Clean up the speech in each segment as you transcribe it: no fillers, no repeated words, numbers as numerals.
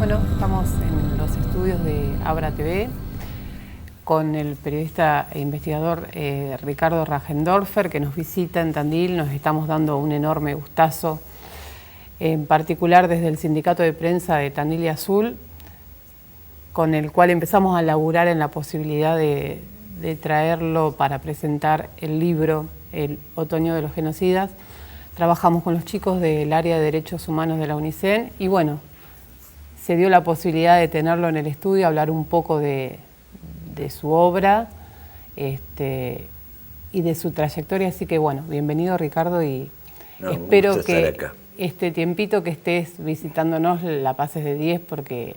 Bueno, estamos en los estudios de Abra TV con el periodista e investigador Ricardo Rajendorfer, que nos visita en Tandil. Nos estamos dando un enorme gustazo, en particular desde el Sindicato de Prensa de Tandil y Azul, con el cual empezamos a laburar en la posibilidad de traerlo para presentar el libro El Otoño de los Genocidas. Trabajamos con los chicos del área de Derechos Humanos de la UNICEN y bueno, se dio la posibilidad de tenerlo en el estudio, hablar un poco de su obra y de su trayectoria. Así que bueno, bienvenido Ricardo y espero que este tiempito que estés visitándonos la pases de 10 porque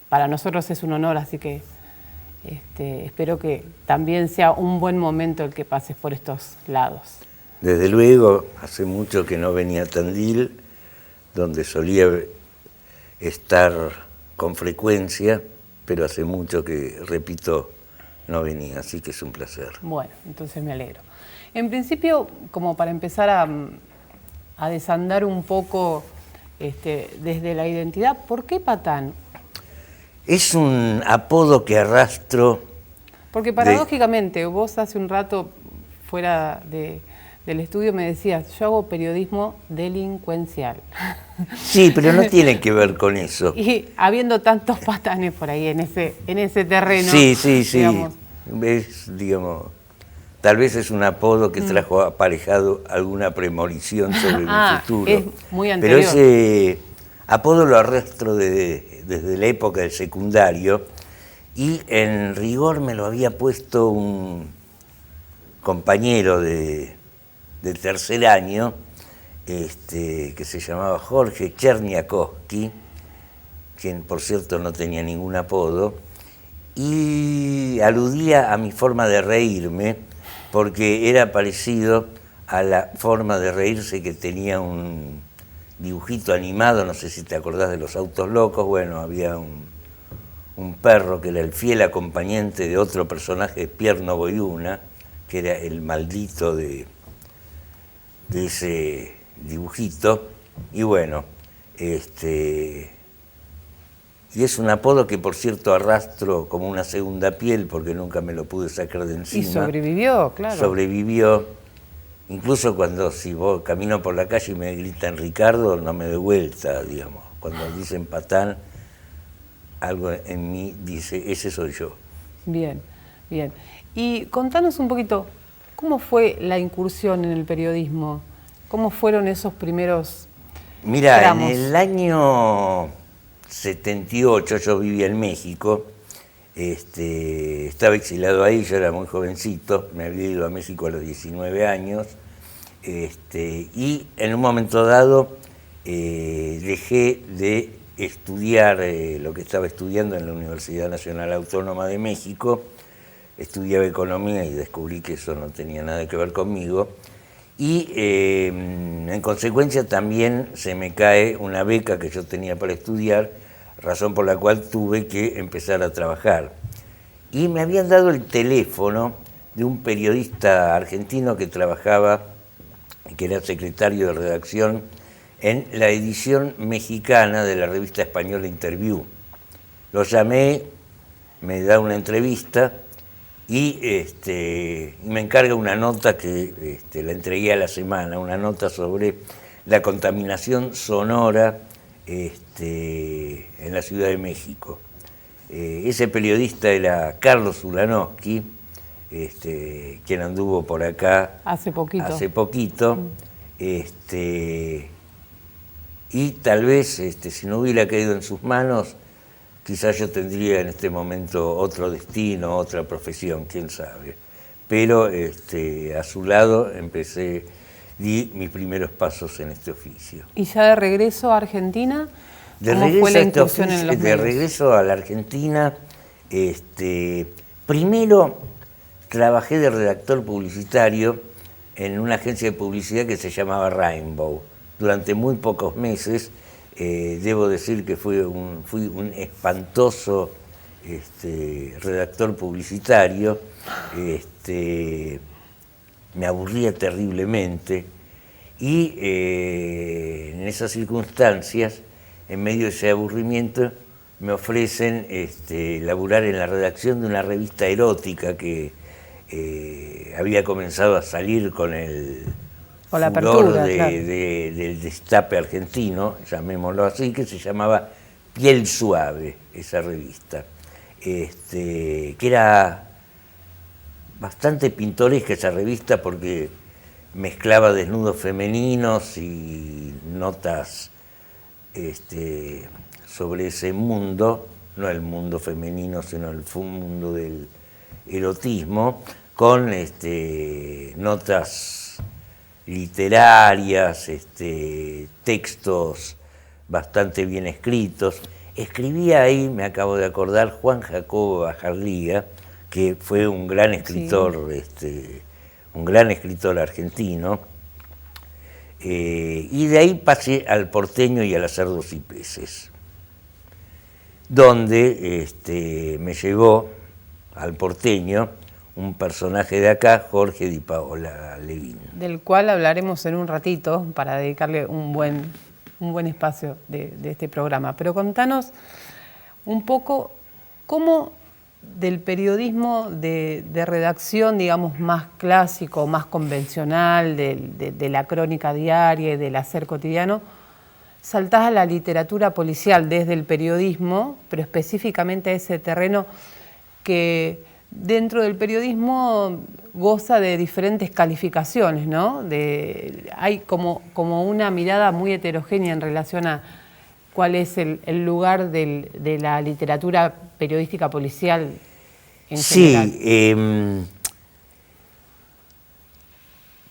para nosotros es un honor, así que espero que también sea un buen momento el que pases por estos lados. Desde luego, hace mucho que no venía a Tandil, donde solía estar con frecuencia, pero hace mucho que, repito, no venía, así que es un placer. Bueno, entonces me alegro. En principio, como para empezar a desandar un poco desde la identidad, ¿por qué Patán? Es un apodo que arrastro. Porque paradójicamente, vos hace un rato fuera del estudio me decías, yo hago periodismo delincuencial. Sí, pero no tiene que ver con eso. Y habiendo tantos patanes por ahí en ese terreno. Sí, digamos. Digamos, tal vez es un apodo que trajo aparejado alguna premonición sobre mi futuro. Es muy anterior. Pero ese apodo lo arrastro desde la época del secundario y en rigor me lo había puesto un compañero del tercer año, que se llamaba Jorge Cherniakowski, quien por cierto no tenía ningún apodo, y aludía a mi forma de reírme, porque era parecido a la forma de reírse que tenía un dibujito animado, no sé si te acordás de Los Autos Locos. Bueno, había un perro que era el fiel acompañante de otro personaje, Pierre Noboyuna, que era el maldito de ese dibujito, y bueno, y es un apodo que por cierto arrastro como una segunda piel porque nunca me lo pude sacar de encima. Y sobrevivió, claro. Sobrevivió, incluso cuando si vos camino por la calle y me gritan Ricardo, no me doy vuelta, digamos. Cuando dicen Patán, algo en mí dice, ese soy yo. Bien, bien. Y contanos un poquito, ¿cómo fue la incursión en el periodismo? ¿Cómo fueron esos primeros tramos? En el año 78 yo vivía en México, estaba exiliado ahí, yo era muy jovencito, me había ido a México a los 19 años, y en un momento dado dejé de estudiar lo que estaba estudiando en la Universidad Nacional Autónoma de México. Estudiaba economía y descubrí que eso no tenía nada que ver conmigo. Y en consecuencia también se me cae una beca que yo tenía para estudiar, razón por la cual tuve que empezar a trabajar. Y me habían dado el teléfono de un periodista argentino que trabajaba, que era secretario de redacción en la edición mexicana de la revista española Interview. Lo llamé, me da una entrevista, y me encarga una nota que la entregué a la semana, una nota sobre la contaminación sonora en la Ciudad de México. Ese periodista era Carlos Ulanowski, quien anduvo por acá hace poquito. Y tal vez si no hubiera caído en sus manos, quizás yo tendría en este momento otro destino, otra profesión, quién sabe. Pero a su lado di mis primeros pasos en este oficio. ¿Y ya de regreso a Argentina? ¿Cómo fue la incursión en los medios? De regreso a la Argentina, primero trabajé de redactor publicitario en una agencia de publicidad que se llamaba Rainbow. Durante muy pocos meses. Debo decir que fui un espantoso redactor publicitario, me aburría terriblemente y en esas circunstancias, en medio de ese aburrimiento, me ofrecen laburar en la redacción de una revista erótica que había comenzado a salir con el Con la furor apertura, claro. del destape argentino, llamémoslo así, que se llamaba Piel Suave, esa revista, que era bastante pintoresca esa revista porque mezclaba desnudos femeninos y notas sobre ese mundo, no el mundo femenino, sino el mundo del erotismo, con notas literarias, textos bastante bien escritos. Escribía ahí, me acabo de acordar, Juan Jacobo Bajardía, que fue un gran escritor, sí. Un gran escritor argentino, y de ahí pasé al Porteño y a las Cerdos y Peces, donde me llevó al Porteño un personaje de acá, Jorge Di Paola Levín. Del cual hablaremos en un ratito para dedicarle un buen espacio de este programa. Pero contanos un poco cómo del periodismo de redacción, digamos, más clásico, más convencional, de la crónica diaria y del hacer cotidiano, saltás a la literatura policial desde el periodismo, pero específicamente a ese terreno que dentro del periodismo goza de diferentes calificaciones, ¿no? Hay como una mirada muy heterogénea en relación a cuál es el lugar de la literatura periodística policial en general. Sí,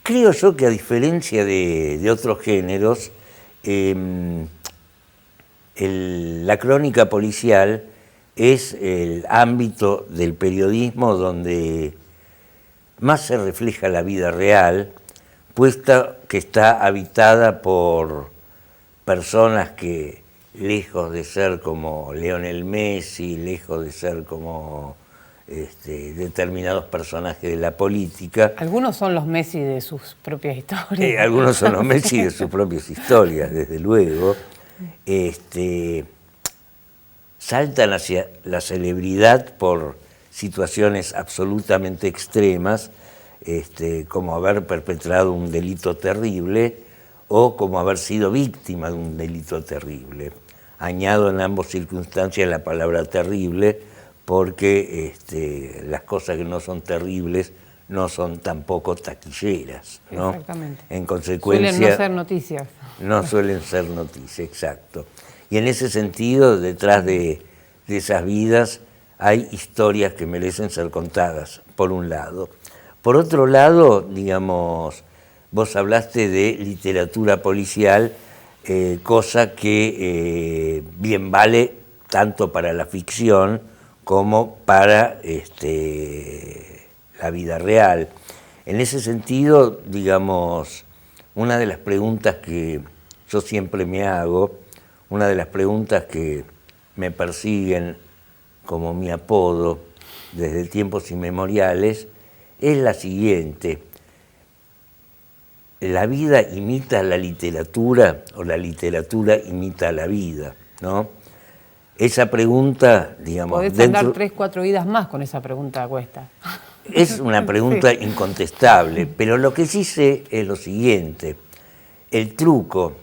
creo yo que a diferencia de otros géneros, la crónica policial es el ámbito del periodismo donde más se refleja la vida real, puesta que está habitada por personas que, lejos de ser como Lionel Messi, lejos de ser como determinados personajes de la política. Algunos son los Messi de sus propias historias. Algunos son los Messi de sus propias historias, desde luego. Saltan hacia la celebridad por situaciones absolutamente extremas, como haber perpetrado un delito terrible o como haber sido víctima de un delito terrible. Añado en ambas circunstancias la palabra terrible porque las cosas que no son terribles no son tampoco taquilleras, ¿no? Exactamente. En consecuencia, suelen no ser noticias. No suelen ser noticias, exacto. Y en ese sentido, detrás de esas vidas hay historias que merecen ser contadas, por un lado. Por otro lado, digamos, vos hablaste de literatura policial, cosa que bien vale tanto para la ficción como para la vida real. En ese sentido, digamos, una de las preguntas que yo siempre me hago, una de las preguntas que me persiguen como mi apodo desde tiempos inmemoriales, es la siguiente: ¿la vida imita a la literatura o la literatura imita a la vida? ¿No? Esa pregunta, digamos... Podés andar 3, 4 vidas más con esa pregunta, cuesta. Es una pregunta sí. incontestable, pero lo que sí sé es lo siguiente: el truco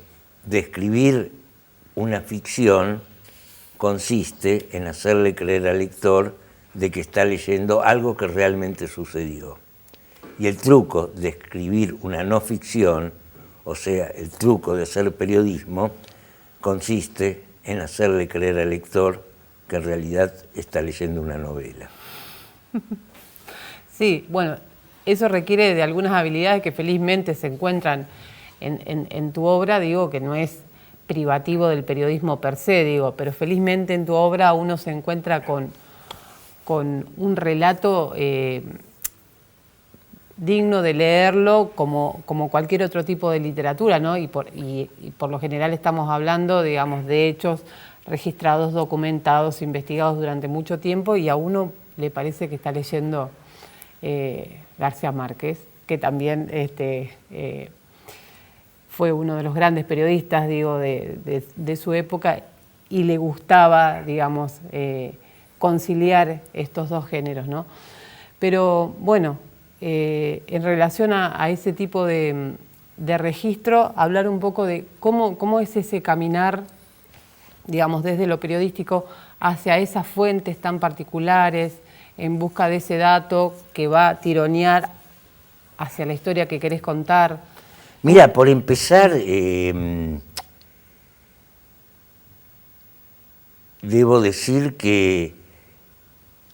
de escribir una ficción consiste en hacerle creer al lector de que está leyendo algo que realmente sucedió. Y el truco de escribir una no ficción, o sea, el truco de hacer periodismo, consiste en hacerle creer al lector que en realidad está leyendo una novela. Sí, bueno, eso requiere de algunas habilidades que felizmente se encuentran en tu obra, digo, que no es privativo del periodismo per se, digo, pero felizmente en tu obra uno se encuentra con un relato digno de leerlo como cualquier otro tipo de literatura, ¿no? Y por lo general estamos hablando, digamos, de hechos registrados, documentados, investigados durante mucho tiempo, y a uno le parece que está leyendo García Márquez, que también fue uno de los grandes periodistas, digo, de su época, y le gustaba, digamos, conciliar estos dos géneros, ¿no? Pero bueno, en relación a ese tipo de registro, hablar un poco de cómo es ese caminar, digamos, desde lo periodístico hacia esas fuentes tan particulares, en busca de ese dato que va a tironear hacia la historia que querés contar. Mira, por empezar, debo decir que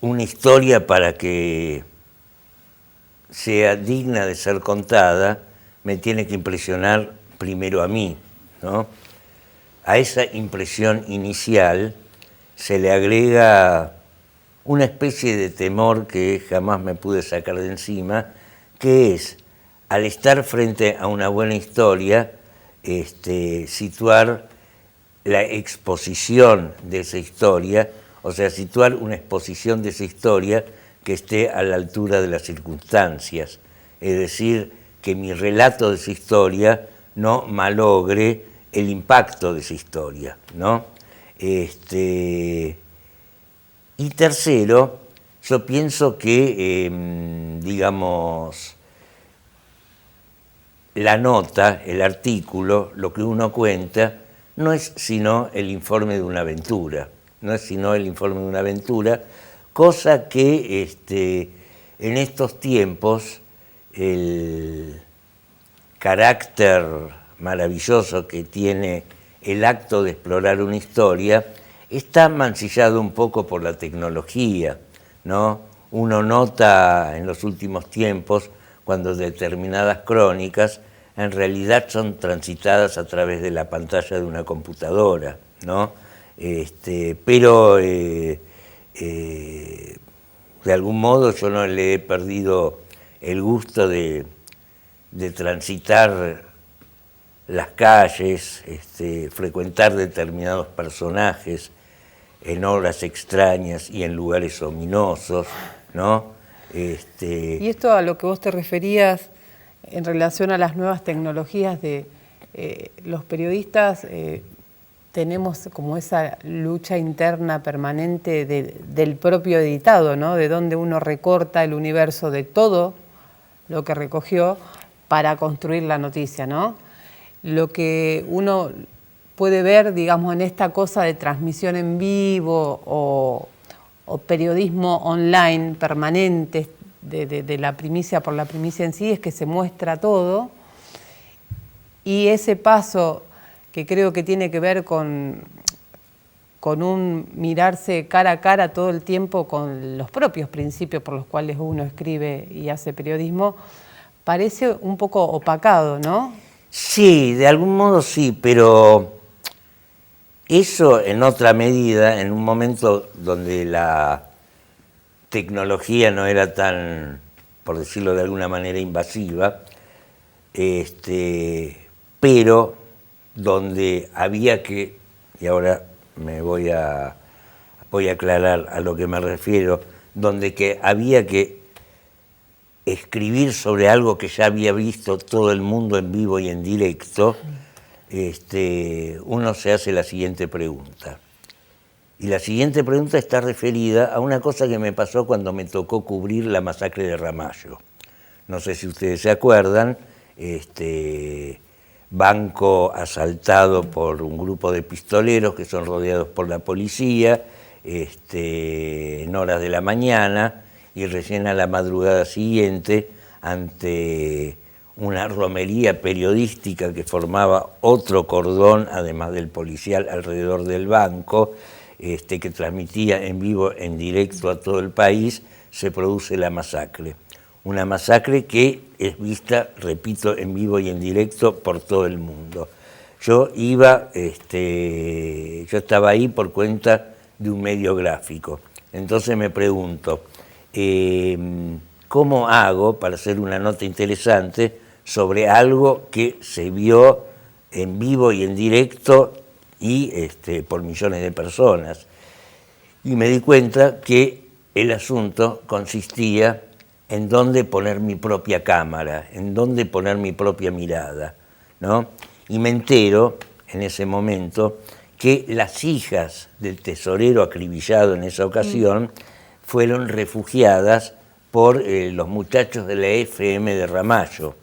una historia, para que sea digna de ser contada, me tiene que impresionar primero a mí, ¿no? A esa impresión inicial se le agrega una especie de temor que jamás me pude sacar de encima, que es, al estar frente a una buena historia, situar la exposición de esa historia, o sea, situar una exposición de esa historia que esté a la altura de las circunstancias. Es decir, que mi relato de esa historia no malogre el impacto de esa historia, ¿no? Y tercero, yo pienso que, digamos, la nota, el artículo, lo que uno cuenta, no es sino el informe de una aventura, cosa que en estos tiempos el carácter maravilloso que tiene el acto de explorar una historia está mancillado un poco por la tecnología, ¿no? Uno nota en los últimos tiempos cuando determinadas crónicas en realidad son transitadas a través de la pantalla de una computadora, ¿no? Pero de algún modo yo no le he perdido el gusto de transitar las calles, frecuentar determinados personajes en horas extrañas y en lugares ominosos, ¿no? Y esto a lo que vos te referías en relación a las nuevas tecnologías de los periodistas, tenemos como esa lucha interna permanente del propio editado, ¿no? De donde uno recorta el universo de todo lo que recogió para construir la noticia, ¿no? Lo que uno puede ver, digamos, en esta cosa de transmisión en vivo o periodismo online permanente de la primicia por la primicia en sí, es que se muestra todo, y ese paso que creo que tiene que ver con un mirarse cara a cara todo el tiempo con los propios principios por los cuales uno escribe y hace periodismo, parece un poco opacado, ¿no? Sí, de algún modo sí, pero eso en otra medida, en un momento donde la tecnología no era tan, por decirlo de alguna manera, invasiva, pero donde había que, y ahora me voy a aclarar a lo que me refiero, donde que había que escribir sobre algo que ya había visto todo el mundo en vivo y en directo, uno se hace la siguiente pregunta. Y la siguiente pregunta está referida a una cosa que me pasó cuando me tocó cubrir la masacre de Ramallo. No sé si ustedes se acuerdan, banco asaltado por un grupo de pistoleros que son rodeados por la policía en horas de la mañana, y recién a la madrugada siguiente, ante una romería periodística que formaba otro cordón, además del policial, alrededor del banco, que transmitía en vivo, en directo a todo el país, se produce la masacre. Una masacre que es vista, repito, en vivo y en directo por todo el mundo. Yo estaba ahí por cuenta de un medio gráfico. Entonces me pregunto, ¿cómo hago para hacer una nota interesante sobre algo que se vio en vivo y en directo y por millones de personas? Y me di cuenta que el asunto consistía en dónde poner mi propia cámara, en dónde poner mi propia mirada, ¿no? Y me entero en ese momento que las hijas del tesorero acribillado en esa ocasión fueron refugiadas por los muchachos de la FM de Ramallo,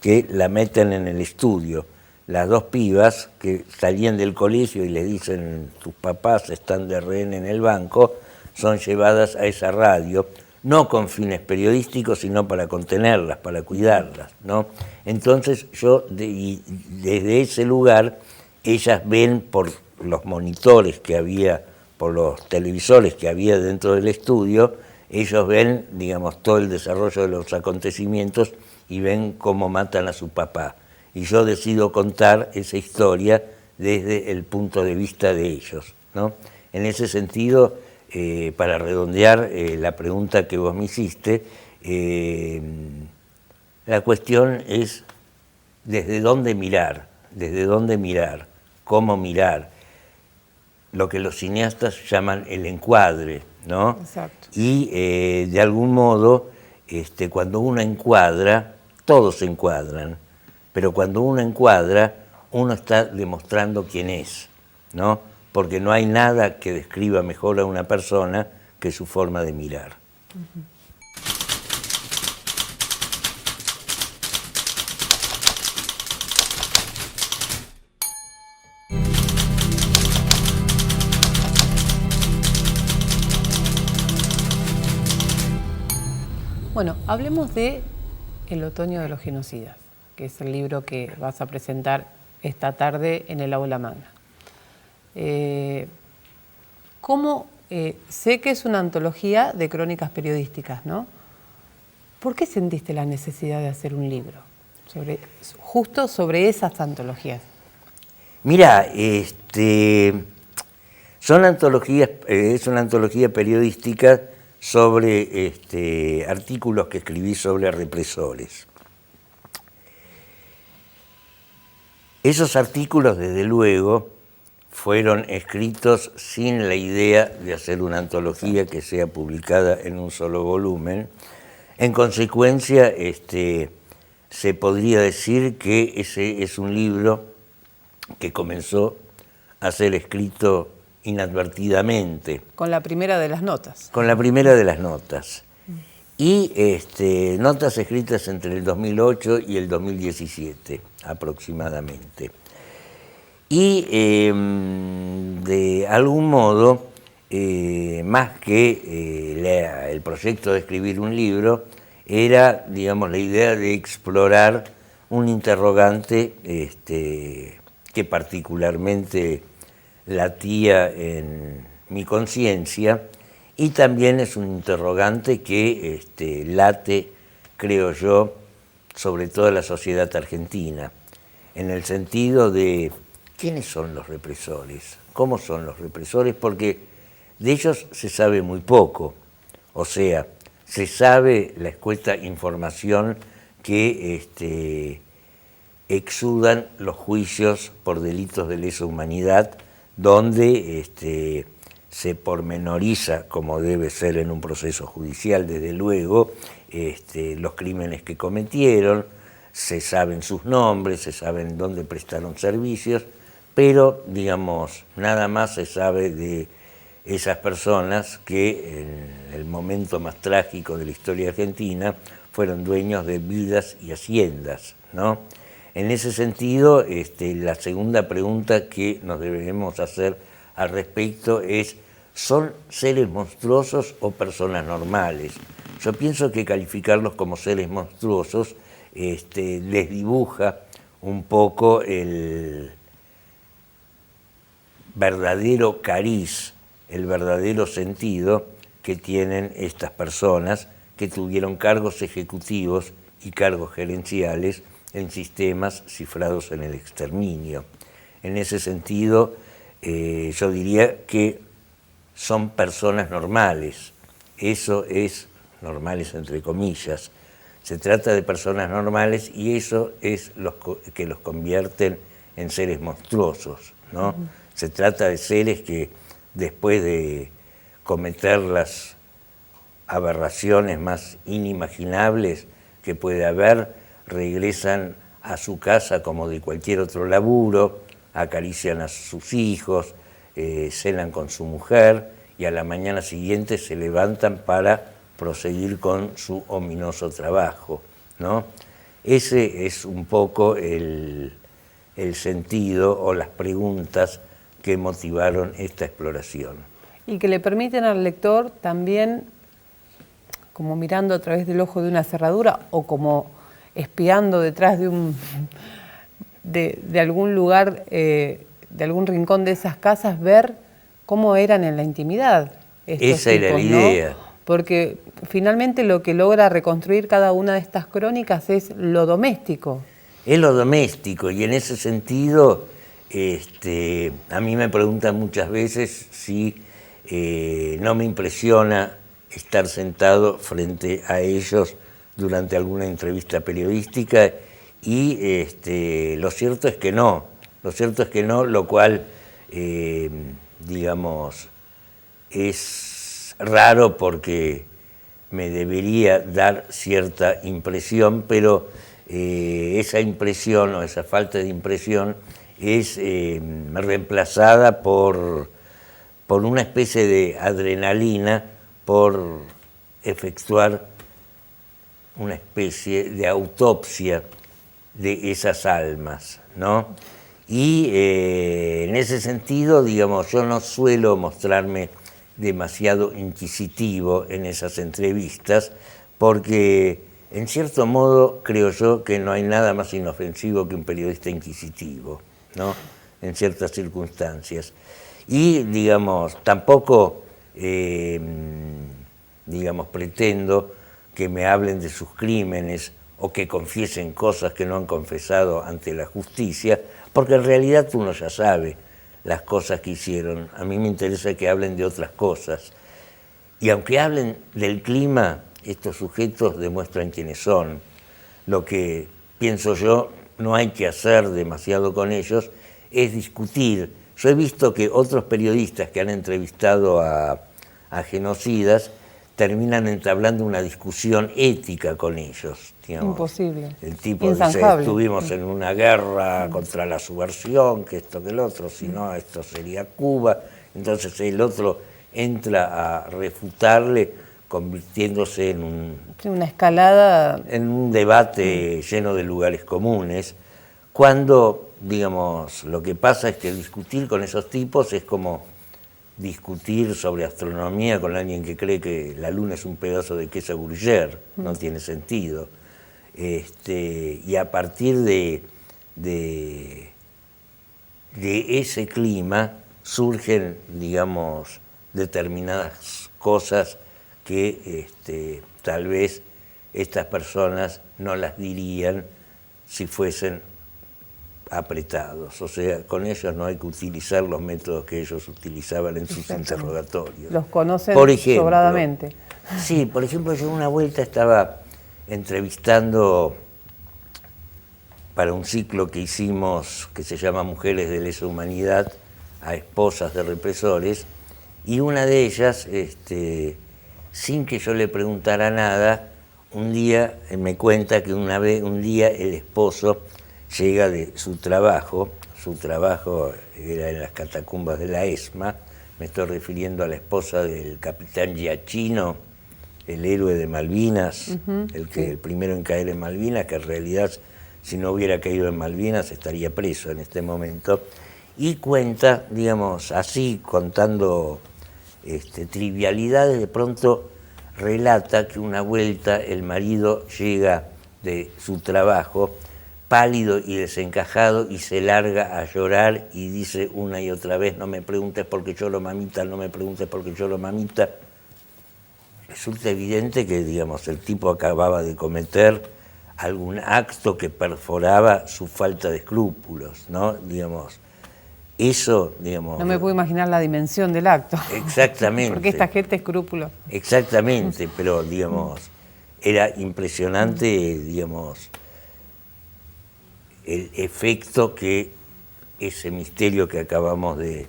que la meten en el estudio. Las dos pibas que salían del colegio y le dicen tus papás están de rehén en el banco, son llevadas a esa radio, no con fines periodísticos, sino para contenerlas, para cuidarlas, ¿no? Entonces yo, desde ese lugar, ellas ven por los monitores que había, por los televisores que había dentro del estudio, ellos ven, digamos, todo el desarrollo de los acontecimientos y ven cómo matan a su papá. Y yo decido contar esa historia desde el punto de vista de ellos, ¿no? En ese sentido, para redondear la pregunta que vos me hiciste, la cuestión es desde dónde mirar, cómo mirar, lo que los cineastas llaman el encuadre, ¿no? Exacto. Y de algún modo, cuando uno encuadra, todos se encuadran, pero cuando uno encuadra, uno está demostrando quién es, ¿no? Porque no hay nada que describa mejor a una persona que su forma de mirar. Bueno, hablemos de El otoño de los genocidas, que es el libro que vas a presentar esta tarde en el Aula Magna. Sé que es una antología de crónicas periodísticas, ¿no? ¿Por qué sentiste la necesidad de hacer un libro justo sobre esas antologías? Mira, son antologías, es una antología periodística sobre artículos que escribí sobre represores. Esos artículos, desde luego, fueron escritos sin la idea de hacer una antología que sea publicada en un solo volumen. En consecuencia, se podría decir que ese es un libro que comenzó a ser escrito inadvertidamente. Con la primera de las notas. Con la primera de las notas. Y notas escritas entre el 2008 y el 2017, aproximadamente. Y de algún modo, más que el proyecto de escribir un libro, era, digamos, la idea de explorar un interrogante que particularmente latía en mi conciencia, y también es un interrogante que late, creo yo, sobre toda la sociedad argentina, en el sentido de quiénes son los represores, cómo son los represores, porque de ellos se sabe muy poco, o sea, se sabe la escueta información que exudan los juicios por delitos de lesa humanidad, donde se pormenoriza, como debe ser en un proceso judicial, desde luego, los crímenes que cometieron, se saben sus nombres, se saben dónde prestaron servicios, pero, digamos, nada más se sabe de esas personas que en el momento más trágico de la historia argentina fueron dueños de vidas y haciendas, ¿no? En ese sentido, la segunda pregunta que nos debemos hacer al respecto es, ¿son seres monstruosos o personas normales? Yo pienso que calificarlos como seres monstruosos les dibuja un poco el verdadero cariz, el verdadero sentido que tienen estas personas que tuvieron cargos ejecutivos y cargos gerenciales en sistemas cifrados en el exterminio. En ese sentido, yo diría que son personas normales. Eso es normales entre comillas. Se trata de personas normales y eso es lo que los convierten en seres monstruosos, ¿no? Se trata de seres que después de cometer las aberraciones más inimaginables que puede haber, regresan a su casa como de cualquier otro laburo, acarician a sus hijos, cenan con su mujer y a la mañana siguiente se levantan para proseguir con su ominoso trabajo, ¿no? Ese es un poco el sentido o las preguntas que motivaron esta exploración. Y que le permiten al lector también, como mirando a través del ojo de una cerradura o como espiando detrás de algún lugar, de algún rincón de esas casas, ver cómo eran en la intimidad. Esa era la idea. ¿No? Porque finalmente lo que logra reconstruir cada una de estas crónicas es lo doméstico. Es lo doméstico, y en ese sentido a mí me preguntan muchas veces si no me impresiona estar sentado frente a ellos durante alguna entrevista periodística, y lo cierto es que no, lo cual, digamos, es raro porque me debería dar cierta impresión, pero esa impresión o esa falta de impresión es reemplazada por una especie de adrenalina, por efectuar una especie de autopsia de esas almas, ¿no? Y en ese sentido, digamos, yo no suelo mostrarme demasiado inquisitivo en esas entrevistas, porque en cierto modo creo yo que no hay nada más inofensivo que un periodista inquisitivo, ¿no? En ciertas circunstancias. Y, digamos, tampoco, digamos, pretendo que me hablen de sus crímenes o que confiesen cosas que no han confesado ante la justicia, porque en realidad uno ya sabe las cosas que hicieron. A mí me interesa que hablen de otras cosas. Y aunque hablen del clima, estos sujetos demuestran quiénes son. Lo que pienso yo, no hay que hacer demasiado con ellos, es discutir. Yo he visto que otros periodistas que han entrevistado a genocidas terminan entablando una discusión ética con ellos. Digamos. Imposible. El tipo dice, estuvimos en una guerra contra la subversión, que esto, que el otro, si no, esto sería Cuba. Entonces el otro entra a refutarle, convirtiéndose en una escalada, en un debate lleno de lugares comunes, cuando, digamos, lo que pasa es que discutir con esos tipos es como discutir sobre astronomía con alguien que cree que la luna es un pedazo de queso gruyère, no tiene sentido. Y a partir de ese clima surgen, digamos, determinadas cosas que tal vez estas personas no las dirían si fuesen apretados. O sea, con ellos no hay que utilizar los métodos que ellos utilizaban en sus interrogatorios. Los conocen sobradamente. Sí, por ejemplo, yo una vuelta estaba entrevistando para un ciclo que hicimos que se llama Mujeres de Lesa Humanidad a esposas de represores, y una de ellas, sin que yo le preguntara nada, un día me cuenta que un día el esposo llega de su trabajo era en las catacumbas de la ESMA, me estoy refiriendo a la esposa del capitán Giacchino, el héroe de Malvinas, el primero en caer en Malvinas, que en realidad si no hubiera caído en Malvinas estaría preso en este momento, y cuenta, digamos, así, contando trivialidades, de pronto relata que una vuelta el marido llega de su trabajo pálido y desencajado y se larga a llorar y dice una y otra vez, no me preguntes por qué lloro, mamita, no me preguntes por qué lloro, mamita. Resulta evidente que, digamos, el tipo acababa de cometer algún acto que perforaba su falta de escrúpulos, ¿no? Digamos, eso, digamos... No me puedo imaginar la dimensión del acto. Exactamente. Porque esta gente escrúpulos. Exactamente, pero, digamos, era impresionante, digamos, el efecto que ese misterio que acabamos de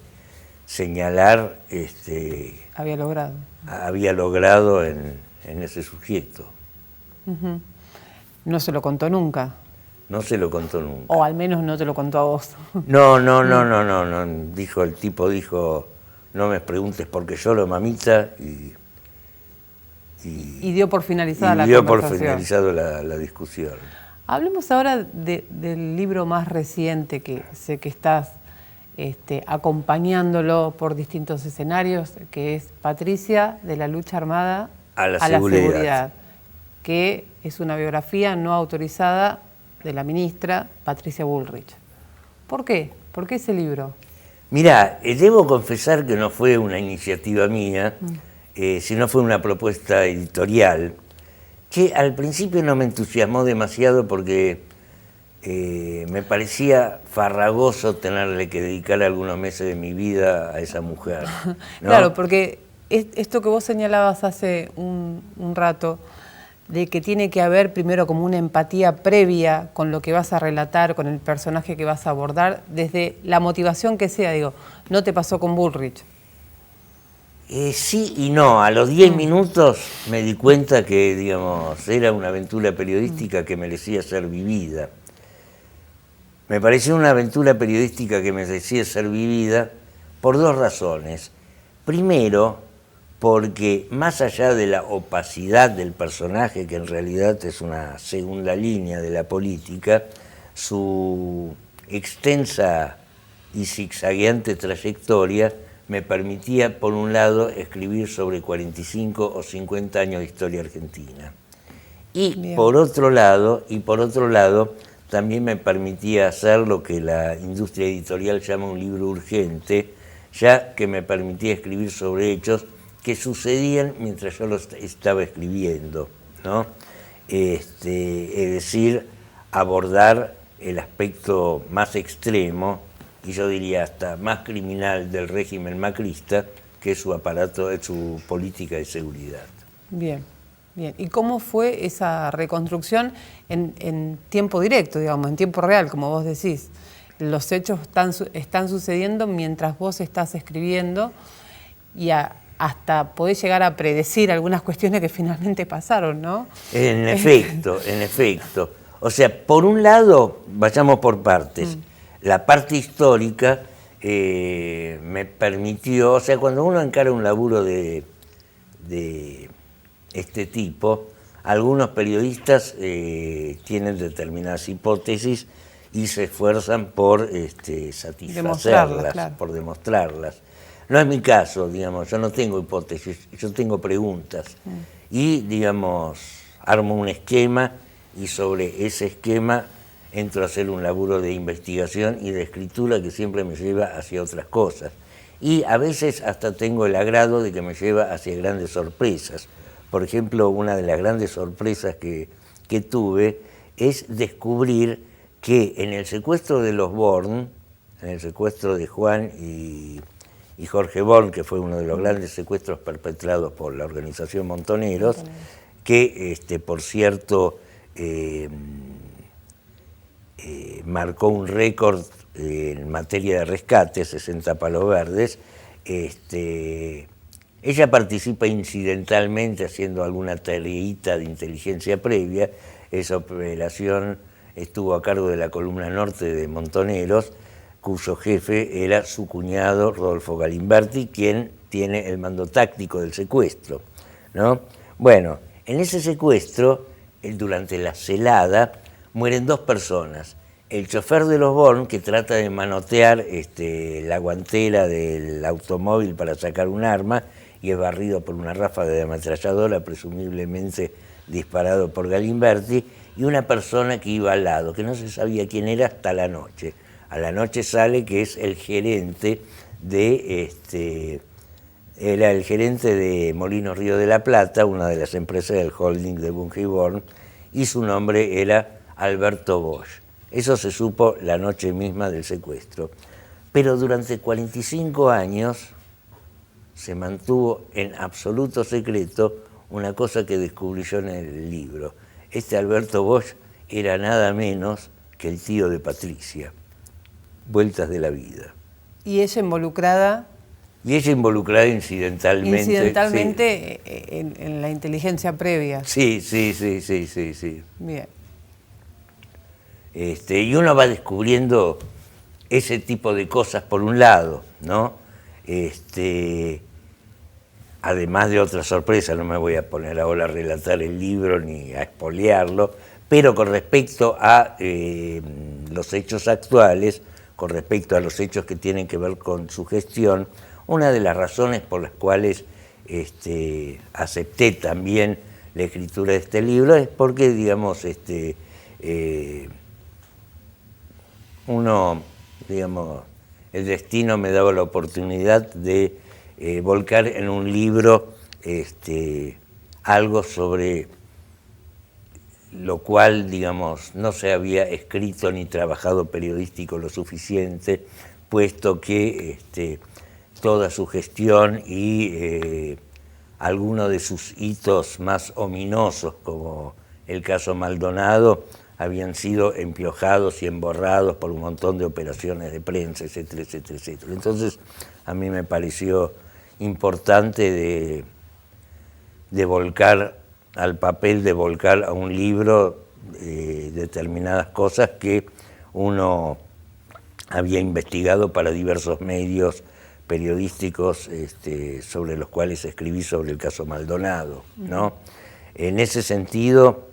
señalar había logrado en ese sujeto. No se lo contó nunca. no se lo contó nunca. O al menos no te lo contó a vos. No, dijo, el tipo dijo, no me preguntes por qué lloro, mamita, y dio por finalizada la dio por conversación. finalizado la discusión. Hablemos ahora del libro más reciente, que sé que estás acompañándolo por distintos escenarios, que es Patricia, de la lucha armada a la seguridad, que es una biografía no autorizada de la ministra Patricia Bullrich. ¿Por qué? ¿Por qué ese libro? Mirá, debo confesar que no fue una iniciativa mía, sino fue una propuesta editorial, que al principio no me entusiasmó demasiado porque me parecía farragoso tenerle que dedicar algunos meses de mi vida a esa mujer, ¿no? Claro, porque esto que vos señalabas hace un rato, de que tiene que haber primero como una empatía previa con lo que vas a relatar, con el personaje que vas a abordar, desde la motivación que sea, digo, no te pasó con Bullrich. Sí y no, a los 10 minutos me di cuenta que, digamos, era una aventura periodística que merecía ser vivida. Me pareció una aventura periodística que merecía ser vivida por dos razones. Primero, porque más allá de la opacidad del personaje, que en realidad es una segunda línea de la política, su extensa y zigzagueante trayectoria me permitía, por un lado, escribir sobre 45 o 50 años de historia argentina. Y por otro lado, también me permitía hacer lo que la industria editorial llama un libro urgente, ya que me permitía escribir sobre hechos que sucedían mientras yo los estaba escribiendo, ¿no? Es decir, abordar el aspecto más extremo, y yo diría hasta más criminal del régimen macrista, que es su aparato, su política de seguridad. Bien, bien. ¿Y cómo fue esa reconstrucción en tiempo directo, digamos, en tiempo real, como vos decís? Los hechos están sucediendo mientras vos estás escribiendo y hasta podés llegar a predecir algunas cuestiones que finalmente pasaron, ¿no? En efecto, en efecto. O sea, por un lado, vayamos por partes. La parte histórica me permitió, o sea, cuando uno encara un laburo de este tipo, algunos periodistas tienen determinadas hipótesis y se esfuerzan por satisfacerlas, claro, por demostrarlas. No es mi caso, digamos, yo no tengo hipótesis, yo tengo preguntas. Y, digamos, armo un esquema y sobre ese esquema entro a hacer un laburo de investigación y de escritura que siempre me lleva hacia otras cosas. Y a veces hasta tengo el agrado de que me lleva hacia grandes sorpresas. Por ejemplo, una de las grandes sorpresas que tuve es descubrir que en el secuestro de los Born, en el secuestro de Juan y Jorge Born, que fue uno de los grandes secuestros perpetrados por la organización Montoneros, que por cierto marcó un récord en materia de rescate, 60 palos verdes. Ella participa incidentalmente haciendo alguna tareita de inteligencia previa. Esa operación estuvo a cargo de la columna norte de Montoneros, cuyo jefe era su cuñado Rodolfo Galimberti, quien tiene el mando táctico del secuestro, ¿no? Bueno, en ese secuestro, durante la celada, mueren dos personas. El chofer de los Born, que trata de manotear la guantera del automóvil para sacar un arma, y es barrido por una ráfaga de ametralladora, presumiblemente disparado por Galimberti, y una persona que iba al lado, que no se sabía quién era hasta la noche. A la noche sale que es el gerente era el gerente de Molinos Río de la Plata, una de las empresas del holding de Bunge y Born, y su nombre era Alberto Bosch. Eso se supo la noche misma del secuestro. Pero durante 45 años se mantuvo en absoluto secreto una cosa que descubrí yo en el libro. Alberto Bosch era nada menos que el tío de Patricia. Vueltas de la vida. ¿Y ella involucrada? Y ella involucrada incidentalmente. Incidentalmente sí. en la inteligencia previa. Sí. Bien. Y uno va descubriendo ese tipo de cosas por un lado, ¿no? Además de otras sorpresas, no me voy a poner ahora a relatar el libro ni a espolearlo, pero con respecto a los hechos actuales, con respecto a los hechos que tienen que ver con su gestión, una de las razones por las cuales acepté también la escritura de este libro es porque, digamos, el destino me daba la oportunidad de volcar en un libro algo sobre lo cual, digamos, no se había escrito ni trabajado periodístico lo suficiente, puesto que toda su gestión y algunos de sus hitos más ominosos, como el caso Maldonado, habían sido empiojados y emborrados por un montón de operaciones de prensa, etcétera, etcétera, etcétera. Entonces, a mí me pareció importante de volcar al papel, de volcar a un libro determinadas cosas que uno había investigado para diversos medios periodísticos sobre los cuales escribí sobre el caso Maldonado, ¿no? En ese sentido,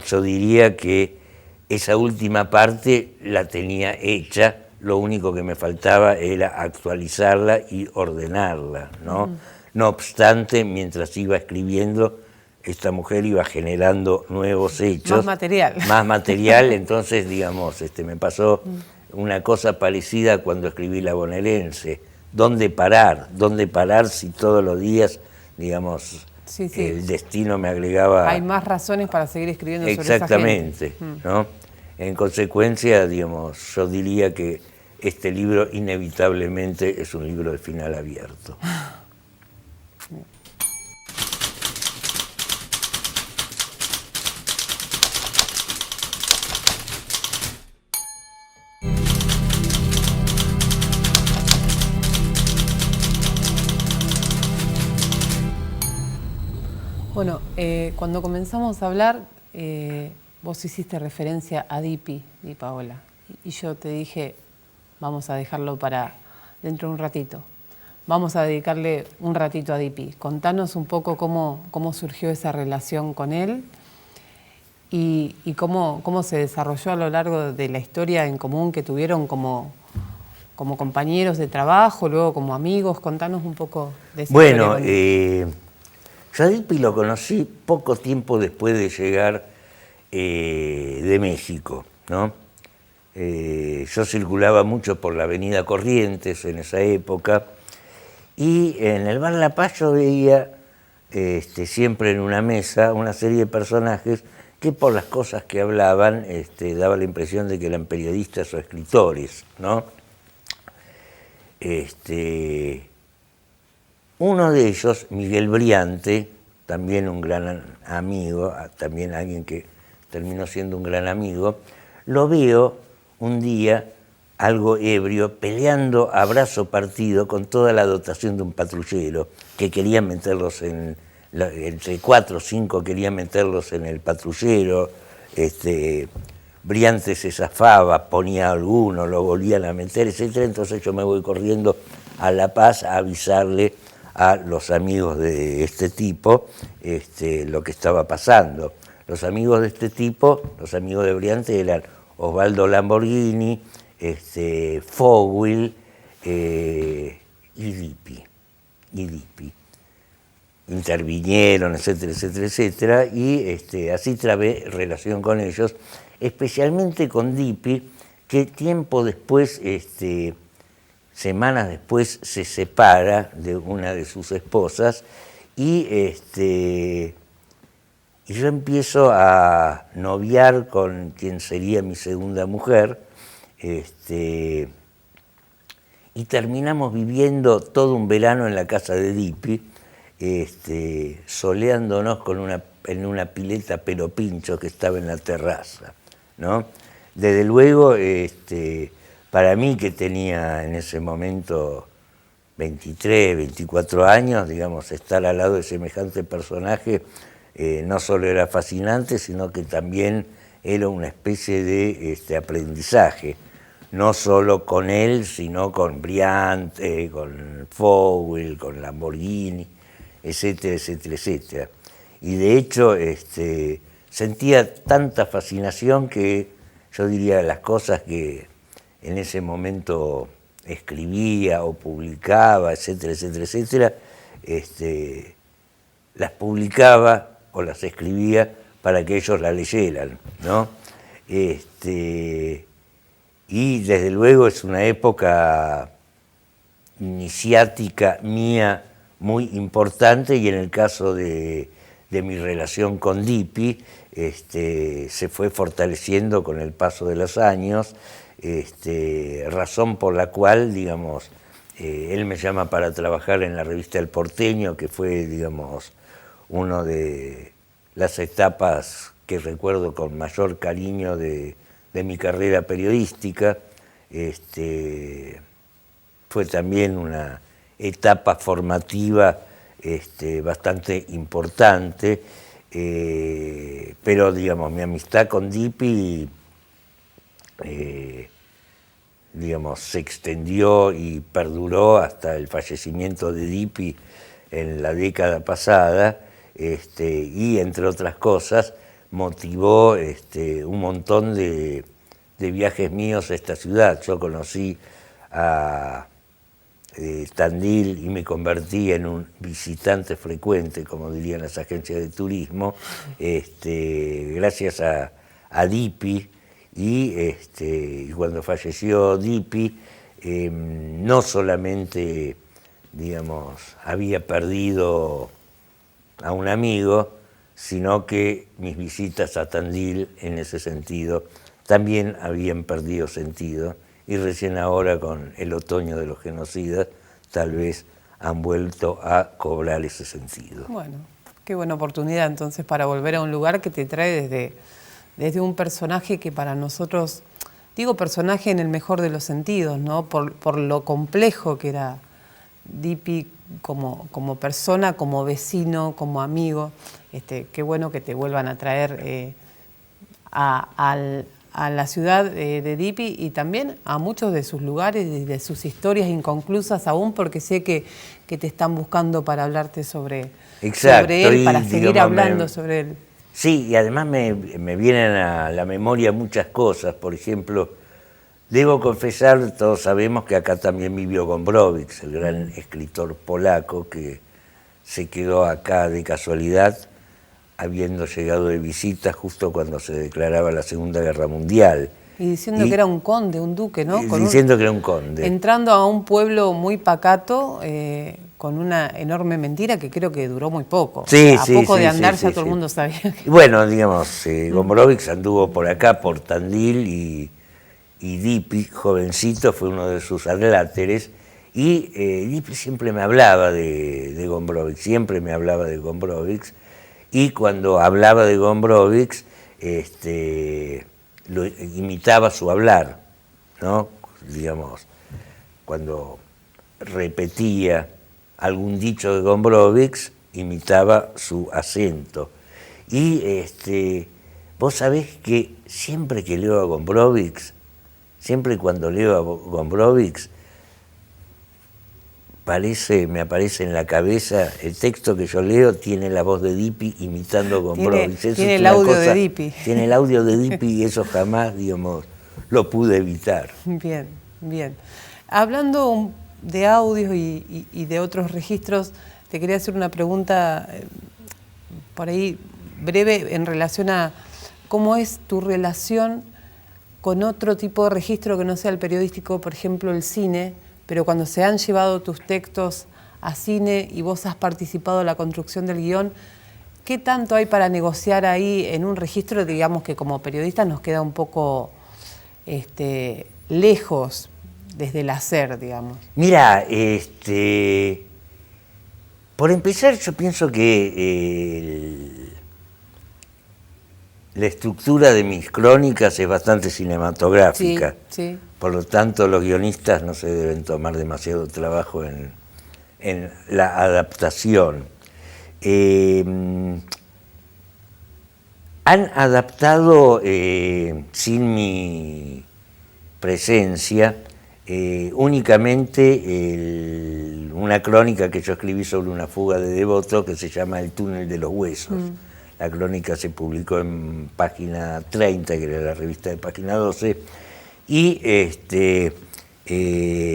yo diría que esa última parte la tenía hecha, lo único que me faltaba era actualizarla y ordenarla, ¿no? No obstante, mientras iba escribiendo, esta mujer iba generando nuevos hechos. Más material. Más material, entonces, digamos, me pasó una cosa parecida cuando escribí La Bonaerense. ¿Dónde parar? ¿Dónde parar si todos los días, digamos, sí, sí, el destino me agregaba... Hay más razones para seguir escribiendo sobre esa gente. Exactamente, ¿no? En consecuencia, digamos, yo diría que este libro inevitablemente es un libro de final abierto. Bueno, cuando comenzamos a hablar, vos hiciste referencia a Dipi, Di Paola, y yo te dije, vamos a dejarlo para dentro de un ratito. Vamos a dedicarle un ratito a Dipi. Contanos un poco cómo surgió esa relación con él y cómo se desarrolló a lo largo de la historia en común que tuvieron como compañeros de trabajo, luego como amigos. Contanos un poco de esa historia. Yo a Dipi lo conocí poco tiempo después de llegar de México, ¿no? Yo circulaba mucho por la avenida Corrientes en esa época y en el Bar La Paz yo veía siempre en una mesa una serie de personajes que por las cosas que hablaban daba la impresión de que eran periodistas o escritores, ¿no? Uno de ellos, Miguel Briante, también un gran amigo, también alguien que terminó siendo un gran amigo, lo veo un día, algo ebrio, peleando a brazo partido con toda la dotación de un patrullero, que querían meterlos entre 4 o 5 querían meterlos en el patrullero, Briante se zafaba, ponía a alguno, lo volvían a meter, etc. Entonces yo me voy corriendo a La Paz a avisarle a los amigos de este tipo lo que estaba pasando. Los amigos de este tipo, los amigos de Briante, eran Osvaldo Lamborghini, Fogwill y Dipi. Intervinieron, etcétera, etcétera, etcétera, y así trabé relación con ellos, especialmente con Dipi, que tiempo después, semanas después, se separa de una de sus esposas y yo empiezo a noviar con quien sería mi segunda mujer, y terminamos viviendo todo un verano en la casa de Dipi, soleándonos en una pileta pero pincho que estaba en la terraza, ¿no? Desde luego, para mí, que tenía en ese momento 23, 24 años, digamos, estar al lado de semejante personaje no solo era fascinante, sino que también era una especie de aprendizaje, no solo con él, sino con Briand, con Fowell, con Lamborghini, etcétera, etcétera, etcétera. Y de hecho sentía tanta fascinación que yo diría las cosas que en ese momento escribía o publicaba, etcétera, etcétera, etcétera, las publicaba o las escribía para que ellos la leyeran, ¿no? Y desde luego es una época iniciática mía muy importante, y en el caso de mi relación con Dipi, se fue fortaleciendo con el paso de los años, razón por la cual, digamos, él me llama para trabajar en la revista El Porteño, que fue, digamos, una de las etapas que recuerdo con mayor cariño de mi carrera periodística. Fue también una etapa formativa bastante importante, pero digamos, mi amistad con Dipi digamos, se extendió y perduró hasta el fallecimiento de Dipi en la década pasada, y entre otras cosas motivó un montón de viajes míos a esta ciudad. Yo conocí a Tandil y me convertí en un visitante frecuente, como dirían las agencias de turismo, gracias a Dipi. Y cuando falleció Dipi, no solamente, digamos, había perdido a un amigo, sino que mis visitas a Tandil en ese sentido también habían perdido sentido, y recién ahora con el otoño de los genocidas tal vez han vuelto a cobrar ese sentido. Bueno, qué buena oportunidad entonces para volver a un lugar que te trae desde un personaje que para nosotros, digo personaje en el mejor de los sentidos, ¿no? Por lo complejo que era Dipi como persona, como vecino, como amigo. Qué bueno que te vuelvan a traer a la ciudad de Dipi, y también a muchos de sus lugares y de sus historias inconclusas aún, porque sé que te están buscando para hablarte sobre él, para seguir hablando sobre él. Sí, y además me vienen a la memoria muchas cosas. Por ejemplo, debo confesar, todos sabemos que acá también vivió Gombrowicz, el gran escritor polaco que se quedó acá de casualidad, habiendo llegado de visita justo cuando se declaraba la Segunda Guerra Mundial. Y diciendo que era un conde, un duque, ¿no? Diciendo que era un conde. Entrando a un pueblo muy pacato, con una enorme mentira que creo que duró muy poco. Sí, a poco de andar ya todo el mundo sabía. Y bueno, digamos, Gombrowicz anduvo por acá, por Tandil, y Dipi, jovencito, fue uno de sus adláteres, y Dipi siempre me hablaba de Gombrowicz, siempre me hablaba de Gombrowicz, y cuando hablaba de Gombrowicz, lo imitaba su hablar, ¿no? Digamos, cuando repetía algún dicho de Gombrowicz, imitaba su acento. Y vos sabés que siempre que leo a Gombrowicz, siempre cuando leo a Gombrowicz, me aparece en la cabeza el texto que yo leo, tiene la voz de Dipi imitando a Gombrowicz. Tiene el audio de Dipi. Tiene el audio de Dipi, y eso jamás, digamos, lo pude evitar. Bien, bien. Hablando de audios y de otros registros, te quería hacer una pregunta por ahí breve en relación a cómo es tu relación con otro tipo de registro que no sea el periodístico, por ejemplo el cine, pero cuando se han llevado tus textos a cine y vos has participado en la construcción del guión, ¿qué tanto hay para negociar ahí en un registro, digamos, que como periodistas nos queda un poco lejos desde el hacer, digamos? Mira, por empezar, yo pienso que la estructura de mis crónicas es bastante cinematográfica. Sí. Por lo tanto, los guionistas no se deben tomar demasiado trabajo en la adaptación. Han adaptado, sin mi presencia, únicamente una crónica que yo escribí sobre una fuga de Devoto que se llama El túnel de los huesos. La crónica se publicó en Página 30, que era la revista de Página 12, y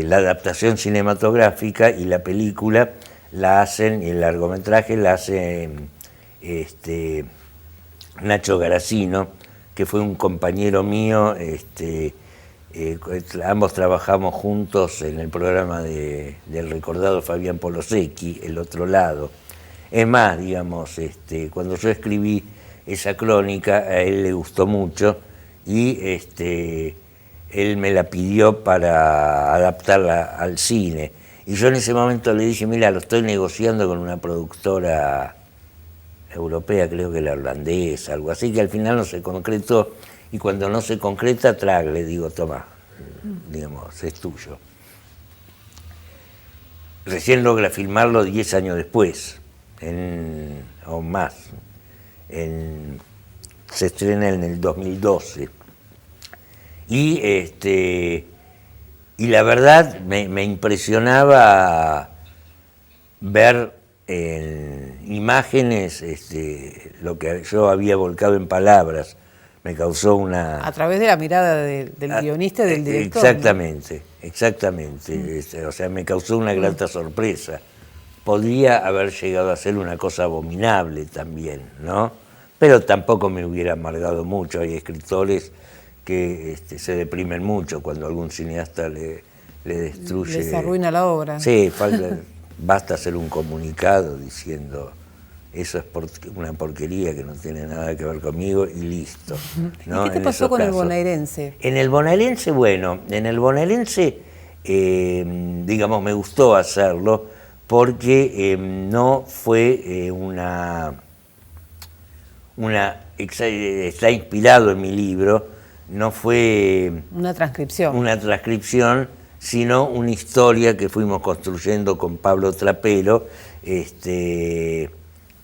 la adaptación cinematográfica y la película la hacen, y el largometraje la hace Nacho Garacino, que fue un compañero mío. Ambos trabajamos juntos en el programa del recordado Fabián Polosecchi, El Otro Lado. Es más, digamos, cuando yo escribí esa crónica, a él le gustó mucho y él me la pidió para adaptarla al cine. Y yo en ese momento le dije, mira, lo estoy negociando con una productora europea, creo que la holandesa, algo así, que al final no se concretó. Y cuando no se concreta, le digo, toma, digamos, es tuyo. Recién logra filmarlo 10 años después, o más. Se estrena en el 2012. Y la verdad me impresionaba ver en imágenes lo que yo había volcado en palabras. Me causó una... A través de la mirada del guionista y del director. Exactamente, ¿no? Exactamente. O sea, me causó una grata sorpresa. Podría haber llegado a ser una cosa abominable también, ¿no? Pero tampoco me hubiera amargado mucho. Hay escritores que se deprimen mucho cuando algún cineasta le destruye... Les arruina la obra. Sí, basta hacer un comunicado diciendo... Eso es una porquería que no tiene nada que ver conmigo y listo, ¿no? ¿Y qué te pasó con el bonaerense? En el bonaerense, bueno, digamos, me gustó hacerlo porque no fue está inspirado en mi libro, no fue una transcripción, sino una historia que fuimos construyendo con Pablo Trapero,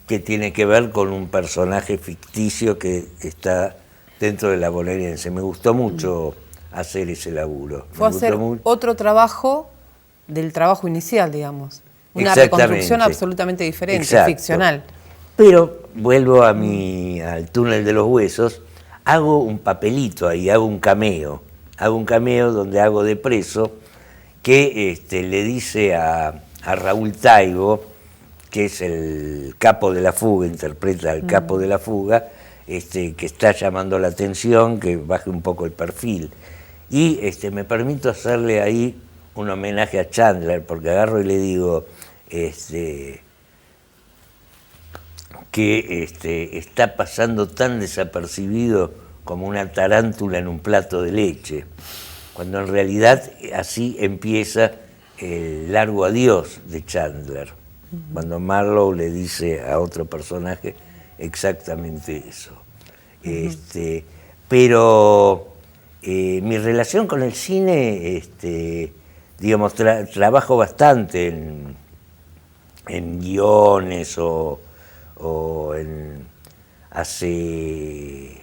que tiene que ver con un personaje ficticio que está dentro de la bonaerense. Me gustó mucho hacer ese laburo. Fue hacer otro trabajo del trabajo inicial, digamos. Una reconstrucción absolutamente diferente, ficcional. Pero vuelvo al túnel de los huesos, hago un papelito ahí, hago un cameo donde hago de preso, que le dice a Raúl Taibo, que es el capo de la fuga, interpreta al capo de la fuga, que está llamando la atención, que baje un poco el perfil. Y me permito hacerle ahí un homenaje a Chandler, porque agarro y le digo que está pasando tan desapercibido como una tarántula en un plato de leche, cuando en realidad así empieza el largo adiós de Chandler. Cuando Marlowe le dice a otro personaje exactamente eso. Pero mi relación con el cine, digamos, trabajo bastante en guiones hace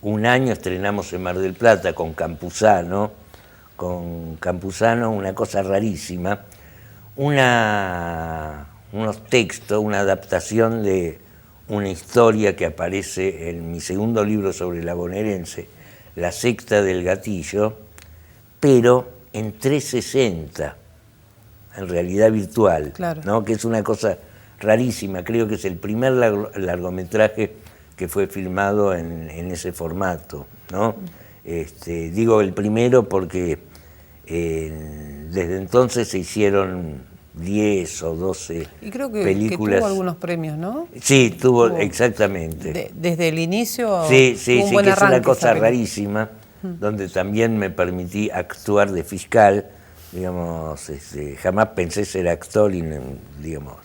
un año estrenamos en Mar del Plata con Campuzano, una cosa rarísima, unos textos, una adaptación de una historia que aparece en mi segundo libro sobre la bonaerense, La secta del gatillo, pero en 360, en realidad virtual, claro, ¿no? Que es una cosa rarísima. Creo que es el primer largometraje que fue filmado en ese formato, ¿no? Digo el primero porque desde entonces se hicieron 10 o 12 y creo que, películas. Que tuvo algunos premios, ¿no? Sí, tuvo exactamente. Desde el inicio. Sí, es una cosa rarísima, donde también me permití actuar de fiscal, digamos, jamás pensé ser actor y, digamos,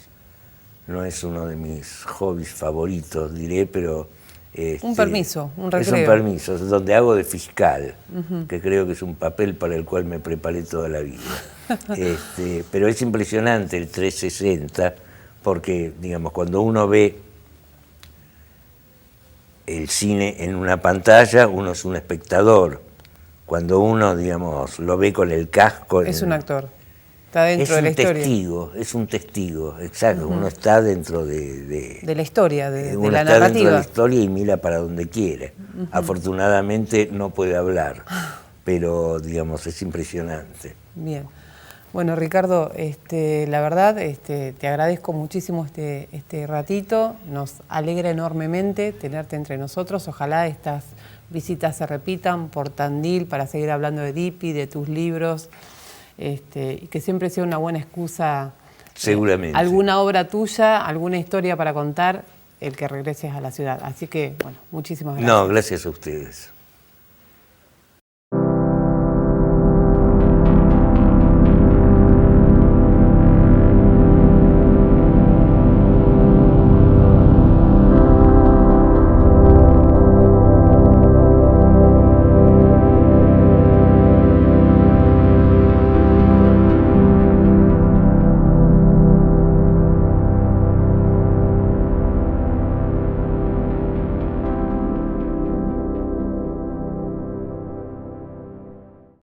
no es uno de mis hobbies favoritos, diré, pero... un permiso, un recreo. Es un permiso, es donde hago de fiscal, que creo que es un papel para el cual me preparé toda la vida. Pero es impresionante el 360, porque, digamos, cuando uno ve el cine en una pantalla, uno es un espectador. Cuando uno, digamos, lo ve con el casco... Es un actor, está dentro de la historia. Es un testigo, exacto. Uno está dentro de la historia, de uno la está narrativa. dentro de la historia y mira para donde quiere. Afortunadamente no puede hablar, pero, digamos, es impresionante. Bien. Bueno, Ricardo, la verdad, te agradezco muchísimo este ratito. Nos alegra enormemente tenerte entre nosotros. Ojalá estas visitas se repitan por Tandil para seguir hablando de Dipi, de tus libros, y que siempre sea una buena excusa. Seguramente. Alguna obra tuya, alguna historia para contar, el que regreses a la ciudad. Así que, bueno, muchísimas gracias. No, gracias a ustedes.